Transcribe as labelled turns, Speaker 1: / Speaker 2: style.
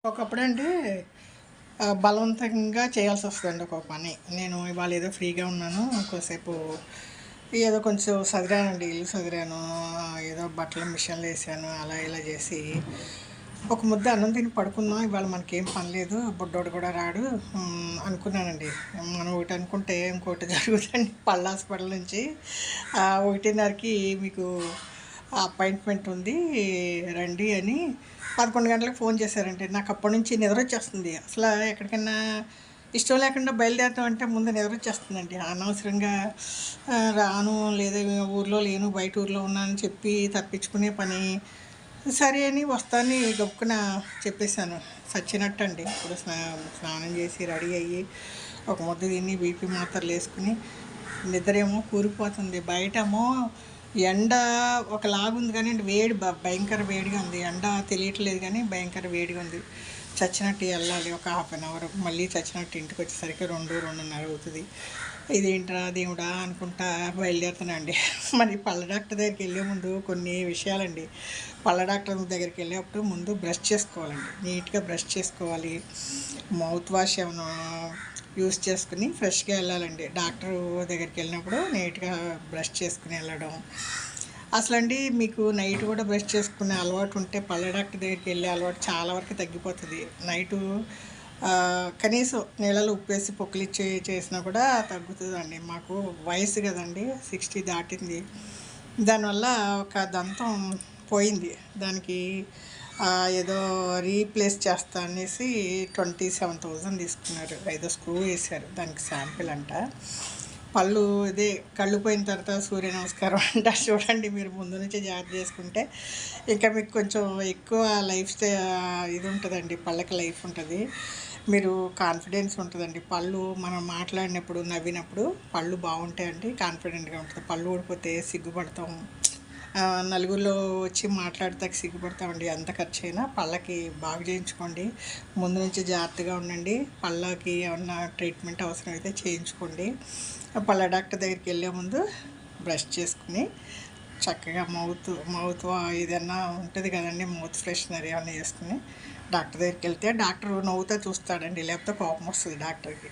Speaker 1: ఒకప్పుడంటే బలవంతంగా చేయాల్సొస్తదండి ఒక్కో పని. నేను ఇవాళ ఏదో ఫ్రీగా ఉన్నాను. కొద్దిసేపు ఏదో కొంచెం సదిరానండి. ఇల్లు సదిరాను. ఏదో బట్టలు మిషన్‌లో ఏసాను. అలా ఇలా చేసి ఒక ముద్ద అన్నం తిని పడుకుందాం. ఇవాళ మనకేం పని లేదు. బుడ్డోడు కూడా రాడు అనుకున్నానండి. మనం ఒకటి అనుకుంటే ఇంకోటి జరుగుతుందండి. పళ్ళ హాస్పిటల్ నుంచి 1:30కి మీకు అపాయింట్మెంట్ ఉంది రండి అని 11 గంటలకు ఫోన్ చేశారండి. నాకు అప్పటి నుంచి నిద్రొచ్చేస్తుంది. అసలు ఎక్కడికైనా ఇష్టం లేకుండా బయలుదేరతాం అంటే ముందు నిద్రొచ్చేస్తుందండి. అనవసరంగా రాను లేదా ఊర్లో లేను బయట ఊర్లో ఉన్నానని చెప్పి తప్పించుకునే పని. సరే అని వస్తానని గబుక్కున చెప్పేశాను. సచ్చినట్టండి. ఇప్పుడు స్నానం చేసి రెడీ అయ్యి ఒక ముద్ద తిని బీపీ మాత్రలు వేసుకుని నిద్రేమో కూలిపోతుంది. బయటేమో ఎండ ఒకలాగుంది కానీ వేడి భయంకర వేడిగా ఉంది. ఎండ తెలియట్లేదు కానీ భయంకర వేడిగా ఉంది. చచ్చినట్టు వెళ్ళాలి ఒక హాఫ్ అన్ అవర్. మళ్ళీ చచ్చినట్టు ఇంటికి వచ్చేసరికి 2:30 అవుతుంది. ఇదేంట్రా దేవుడా అనుకుంటా బయలుదేరుతానండి. మరి పళ్ళ డాక్టర్ దగ్గరికి వెళ్ళే ముందు కొన్ని విషయాలండి. పళ్ళ డాక్టర్ దగ్గరికి వెళ్ళేటప్పుడు ముందు బ్రష్ చేసుకోవాలండి. నీట్గా బ్రష్ చేసుకోవాలి. మౌత్ వాష్ ఏమైనా యూస్ చేసుకుని ఫ్రెష్గా వెళ్ళాలండి. డాక్టర్ దగ్గరికి వెళ్ళినప్పుడు నీట్గా బ్రష్ చేసుకుని వెళ్ళడం. అసలండి మీకు నైట్ కూడా బ్రష్ చేసుకునే అలవాటు ఉంటే పళ్ళ డాక్టర్ దగ్గరికి వెళ్ళే అలవాటు చాలా వరకు తగ్గిపోతుంది. నైటు కనీసం నీళ్ళలో ఉప్పేసి పొక్కులిచ్చి చేసినా కూడా తగ్గుతుందండి. మాకు వయసు కదండి, 60 దాటింది. దానివల్ల ఒక దంతం పోయింది. దానికి ఏదో రీప్లేస్ చేస్తా అనేసి 27,000 తీసుకున్నారు. ఏదో స్క్రూ వేశారు. దానికి శాంపిల్ అంట. పళ్ళు ఇదే కళ్ళు పోయిన తర్వాత సూర్య నమస్కారం అంటారు చూడండి. మీరు ముందు నుంచి జాగ్రత్త చేసుకుంటే ఇంకా మీకు కొంచెం ఎక్కువ లైఫ్ ఇది ఉంటుందండి. పళ్ళకి లైఫ్ ఉంటుంది. మీరు కాన్ఫిడెన్స్ ఉంటుందండి. పళ్ళు మనం మాట్లాడినప్పుడు నవ్వినప్పుడు పళ్ళు బాగుంటాయండి. కాన్ఫిడెంట్గా ఉంటుంది. పళ్ళు ఊడిపోతే సిగ్గుపడతాం. నలుగురిలో వచ్చి మాట్లాడతాకి సిగ్గుపడతామండి. ఎంత ఖర్చు అయినా పళ్ళకి బాగు చేయించుకోండి. ముందు నుంచి జాగ్రత్తగా ఉండండి. పళ్ళకి ఏమన్నా ట్రీట్మెంట్ అవసరమైతే చేయించుకోండి. పళ్ళ డాక్టర్ దగ్గరికి వెళ్ళే ముందు బ్రష్ చేసుకుని చక్కగా మౌత్ ఏదన్నా ఉంటుంది కదండి, మౌత్ ఫ్రెషనర్ ఏమన్నా వేసుకుని డాక్టర్ దగ్గరికి వెళ్తే డాక్టర్ నవ్వుతా చూస్తాడండి. లేకపోతే కోపం వస్తుంది డాక్టర్కి.